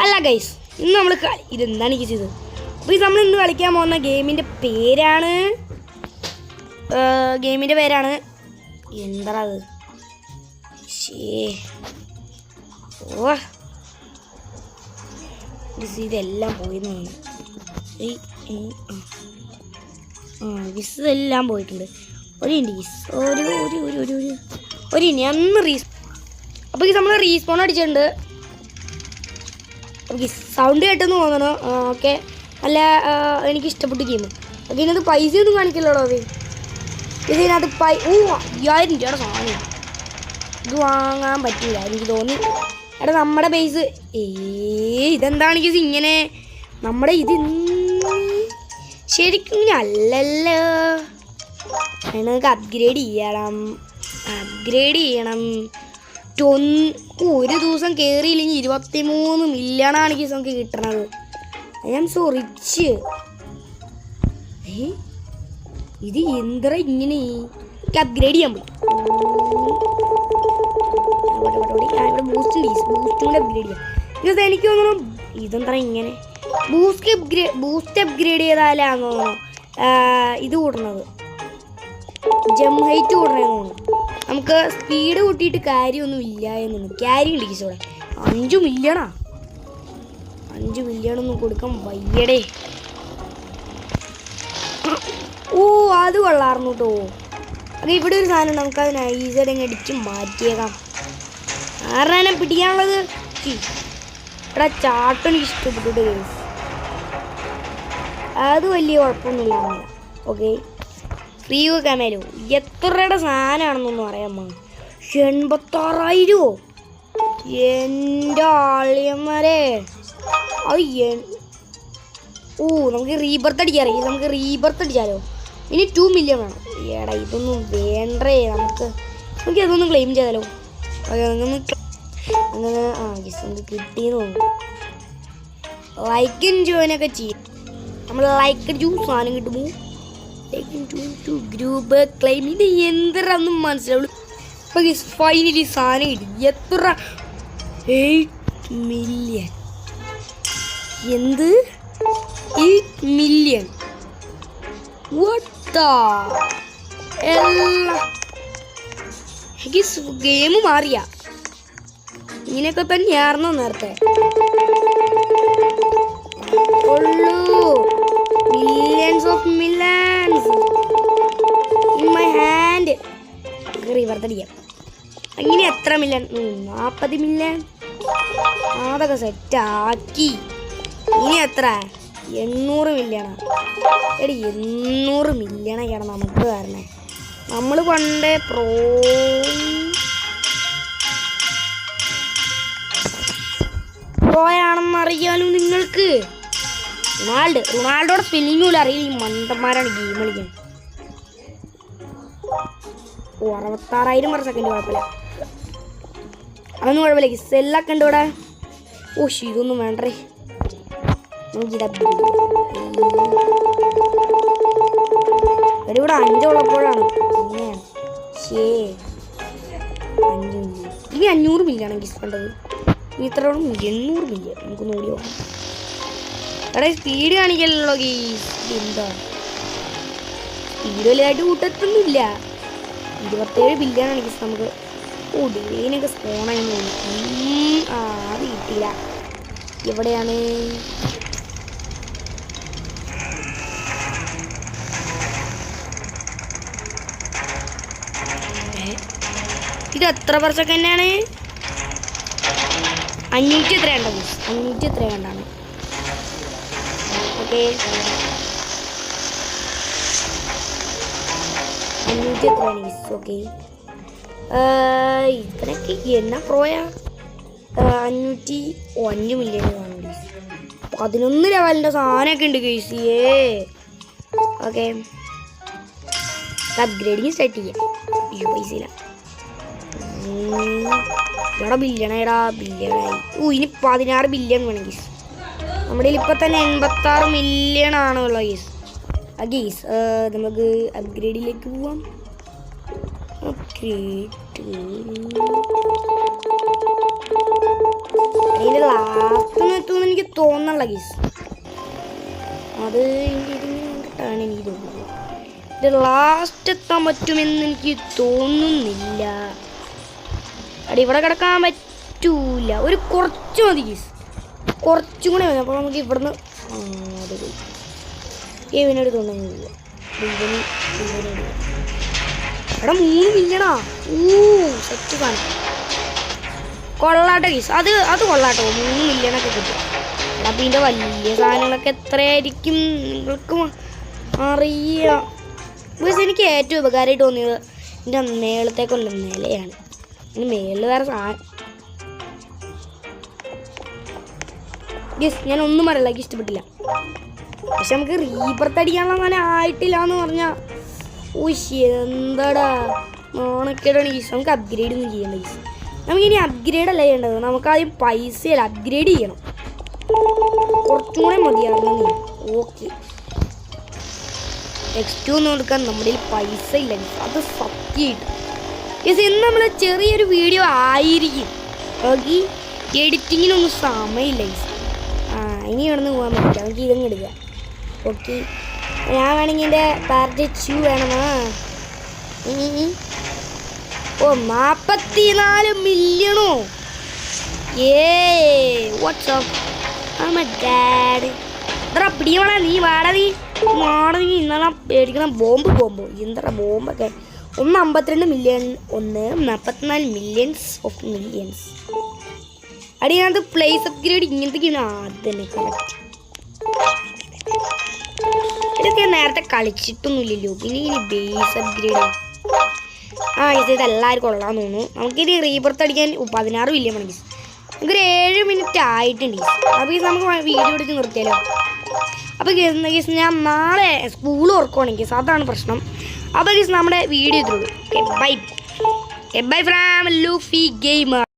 അല്ല ഗൈസ്, ഇന്ന് നമ്മൾ ഇതെന്താണ് എനിക്ക് ചെയ്തത്. അപ്പോൾ ഇത് നമ്മൾ ഇന്ന് കളിക്കാൻ പോകുന്ന ഗെയിമിൻ്റെ പേരാണ് എന്താ അത് ഓ ഇതെല്ലാം പോയിരുന്നു വിസെല്ലാം പോയിട്ടുണ്ട്. ഇനി അന്ന് അപ്പോൾ ഇത് നമ്മൾ റീസ്പോൺ അടിച്ചിട്ടുണ്ട്. ഓക്കെ, സൗണ്ട് കേട്ടെന്ന് തോന്നണം. ഓക്കെ, അല്ല എനിക്ക് ഇഷ്ടപ്പെട്ട ഗെയിം. ഓക്കെ, ഇതിനകത്ത് പൈസ ഒന്നും കാണിക്കില്ലടോ. ഇതിനകത്ത് 5000 രൂപയുടെ സാധനം ഇത് വാങ്ങാൻ പറ്റില്ല എനിക്ക് തോന്നി. എടാ നമ്മുടെ പൈസ ഇതെന്താണ് ഗീസ് ഇങ്ങനെ? നമ്മുടെ ഇത് ശരിക്കും അല്ലല്ലോ. നമുക്ക് അപ്ഗ്രേഡ് ചെയ്യണം. ഒരു ദിവസം കയറിയില്ലെങ്കിൽ 23 മില്യണാണ് ഗീസ് നമുക്ക് കിട്ടണത്. I am so rich. ഇത് എന്താ ഇങ്ങനെ? അപ്ഗ്രേഡ് ചെയ്യാൻ പോയി. ഇവിടെ ബൂസ്റ്റും അപ്ഗ്രേഡ് ചെയ്യാം. ബിക്കോസ് എനിക്ക് തോന്നുന്നു ഇതെന്താ ഇങ്ങനെ ബൂസ്റ്റ് അപ്ഗ്രേഡ് ചെയ്താലാന്ന് തോന്നുന്നു ഇത് കൂട്ടണത്, ജം ഹൈറ്റ് കൂട്ടണമെന്ന് തോന്നുന്നു. നമുക്ക് സ്പീഡ് കൂട്ടിയിട്ട് കാര്യമൊന്നും ഇല്ല എന്നു. ക്യാരി ഉണ്ട് ഇവിടെ 5 മില്യണാ. 5 മില്യണൊന്നും കൊടുക്കാൻ വയ്യടേ. ഓ അത് കൊള്ളാർന്നു കേട്ടോ. അത് ഇവിടെ ഒരു സാധനം നമുക്കത് നൈസായിട്ട് അങ്ങ് അടിച്ച് മാറ്റിയേക്കാം. ആരാനെ പിടിക്കാനുള്ളത്? ഇവിടെ ചാട്ടം എനിക്ക് ഇഷ്ടപ്പെട്ടിട്ട് കേസ് അത് വലിയ കുഴപ്പമൊന്നുമില്ല. ഓക്കെ, ഫ്രീ വെക്കാമല്ലോ. എത്ര രൂപയുടെ സാധനമാണെന്നൊന്നും അറിയാമോ? 86,000. എൻ്റെ ആളിയന്മാരെ അത് നമുക്ക് റീബർത്ത് അടിച്ചാലോ. ഇനി 2 മില്യൺ വേണം. ഏടാ ഇതൊന്നും വേണ്ടേ നമുക്ക് അതൊന്നും ക്ലെയിം ചെയ്താലോ. അങ്ങനെ കിട്ടിയെന്ന് തോന്നുന്നു. ലൈക്കും ജോയിനൊക്കെ ചെയ്യും. നമ്മൾ ലൈക്ക് അടിച്ചു സാധനം കിട്ടുമോ? ഗ്രൂപ്പ് ക്ലെയിം ഇത് എന്തരാന്നും മനസ്സിലാവുള്ളൂ. അപ്പോൾ ഫൈനലി സാധനം കിട്ടി. എത്ര 8 മില്യൺ. എന്ത് 8 മില്യൺ? ഗെയിം മാറിയ ഇങ്ങനെയൊക്കെ തന്നെയായിരുന്നോ നേരത്തെ? Millions of millions in my hand. റിവർത്തടിക്കാം. അങ്ങനെ എത്ര മില്യൺ? 40 മില്യൺ. അതൊക്കെ സെറ്റാക്കി. ഇനി എത്ര? 800 മില്യണാ. എടി 800 മില്യണൊക്കെയാണ് നമുക്ക് തരണേ. നമ്മൾ പണ്ടേ പ്രോയാണെന്നറിയാലോ നിങ്ങൾക്ക്. റൊണാൾഡോയുടെ സ്പെല്ലിംഗ് പോലും അറിയില്ല. ഈ മണ്ടന്മാരാണ് ഗെയിം കളിക്കുന്നത്. 66,000 per സെക്കൻഡ്. കുഴപ്പമില്ല, അതൊന്നും കുഴപ്പമില്ല. സെല്ലൊക്കെ ഉണ്ട് ഇവിടെ. ഇതൊന്നും വേണ്ടേ. ഇവിടെ 5 ഉള്ളപ്പോഴാണ് ഇനി 500 മില്യൺ ഗിസ് വേണ്ടത്. ഇനി ഇത്രയോളം 800 മില്യൺ. നമുക്കൊന്ന് ഓടി പോകാം. എടാ സ്പീഡ് കാണിക്കല്ലോ ഗീസ്. എന്താ സ്പീഡ് വലുതായിട്ട് കൂട്ടത്തൊന്നുമില്ല. 27 ബില്യണാണ് ഗീസ് നമുക്ക്. ഡെയിനൊക്കെ സ്പോണായി തോന്നി. അത് കിട്ടില്ല. എവിടെയാണ്? ഇത് എത്ര per സെക്കൻഡാണ്? 500 എത്രയുണ്ടോ? 500 എത്രയുണ്ടാണ്? ഓക്കെ, 500 എത്രയാണ് ഗീസ്? ഓക്കെ, ഇത്രയൊക്കെ എന്നാ പ്രോയാ? 501 മില്യൺ കാണും ഗീസ്. 11 ലെവലിൻ്റെ സാധനമൊക്കെ ഉണ്ട് ഗീസ്. ഓക്കെ, അപ്ഗ്രേഡിങ് സ്റ്റാർട്ട് ചെയ്യാം. പൈസ ഇല്ല. ബില്യണായി. ഇനി 16 ബില്യൺ വേണം ഗീസ്. നമ്മുടെ ഇപ്പം തന്നെ 86 മില്യൺ ആണുള്ള ഗീസ്. ഗീസ് നമുക്ക് അപ്ഗ്രേഡിലേക്ക് പോവാം. അതിൻ്റെ ലാസ്റ്റ് തോന്നല്ല ഗീസ്. അത് കിട്ടാണ് എനിക്ക് തോന്നുന്നത്. ഇത് ലാസ്റ്റ് എത്താൻ പറ്റുമെന്ന് എനിക്ക് തോന്നുന്നില്ല. അടി ഇവിടെ കിടക്കാൻ പറ്റൂല. ഒരു കുറച്ച് മതി ഗീസ്, കുറച്ചും കൂടെ മതി. അപ്പോൾ നമുക്ക് ഇവിടുന്ന് അത് പോയി ഇവനോട് തോന്നുന്നു. എടാ 3 മില്യണാ. സെറ്റ് കാണാം. കൊള്ളാട്ടോ ഗീസ്, അത് കൊള്ളാട്ടോ. 3 മില്യണൊക്കെ കിട്ടും. അപ്പം ഇതിൻ്റെ വലിയ സാധനങ്ങളൊക്കെ എത്രയായിരിക്കും നിങ്ങൾക്ക് അറിയാം. ബസ് എനിക്ക് ഏറ്റവും ഉപകാരമായിട്ട് തോന്നിയത് എൻ്റെ മേളത്തേക്കുള്ള നിലയാണ്. ഇനി മേളിൽ വേറെ സാധനം ഗീസ് ഞാനൊന്നും പറയില്ല, എനിക്ക് ഇഷ്ടപ്പെട്ടില്ല. പക്ഷെ നമുക്ക് റീബർത്ത് അടിക്കാനുള്ള അങ്ങനെ ആയിട്ടില്ല എന്ന് പറഞ്ഞാൽ എന്താടാ നോണക്കേടാണ് ഗീസ്. നമുക്ക് അപ്ഗ്രേഡ് ഒന്നും ചെയ്യേണ്ട ഗീസ്. നമുക്കിനി അപ്ഗ്രേഡ് അല്ല ചെയ്യേണ്ടത്, നമുക്കാദ്യം പൈസയല്ല അപ്ഗ്രേഡ് ചെയ്യണം. കുറച്ചും കൂടെ മതിയായിരുന്നു. ഓക്കെ X2 ഒന്നും കൊടുക്കാൻ നമ്മുടെ പൈസ ഇല്ല ഗീസ്, അത് സത്യമായിട്ട് ഗീസ്. ഇന്ന് നമ്മൾ ചെറിയൊരു വീഡിയോ ആയിരിക്കും. ഓക്കെ എഡിറ്റിങ്ങിനൊന്നും സമയമില്ല ഗീസ്. ഇനി ഇവിടെ നിന്ന് പോകാൻ പറ്റില്ല, നമുക്ക് ഇതങ്ങ് എടുക്കുക. ഓക്കെ ഞാൻ വേണമെങ്കിൽ എൻ്റെ പാർട്ട് 2 വേണമാ. ഓ 44 മില്യണോ. വാട്ട്സ്ആപ്പ് എത്ര പിടിയണ നീ വാടതി നീ ഇന്നലെ പേടിക്കണ ബോംബ് എന്താ ബോംബൊക്കെ. 52 മില്യൺ 44 മില്യൺസ് ഓഫ് മില്യൺസ്. അടിയകത്ത് പ്ലേസ് അപ്ഗ്രേഡ് ഇങ്ങനത്തെ തന്നെ കറക്റ്റ്. ഇതൊക്കെ നേരത്തെ കളിച്ചിട്ടൊന്നുമില്ലല്ലോ. പിന്നെ ഇനി ബേസ് അപ്ഗ്രേഡ് ഇത് എല്ലാവർക്കും കൊള്ളാന്ന് തോന്നുന്നു. നമുക്കിനി റീബർത്ത് അടിക്കാൻ 16 മില്യൺ മണി. നമുക്കൊരു 7 മിനിറ്റ് ആയിട്ടുണ്ട്. അപ്പോൾ ഇത് നമുക്ക് വീഡിയോ എടുത്ത് നിർത്തിയാലോ. അപ്പോൾ കേസ് ഞാൻ നാളെ സ്കൂൾ ഓർക്കുവാണെങ്കിൽ അതാണ് പ്രശ്നം. അപ്പോൾ കേസ് നമ്മുടെ വീഡിയോ ഇത്രയുള്ളൂ. Bye from Luffy gamer.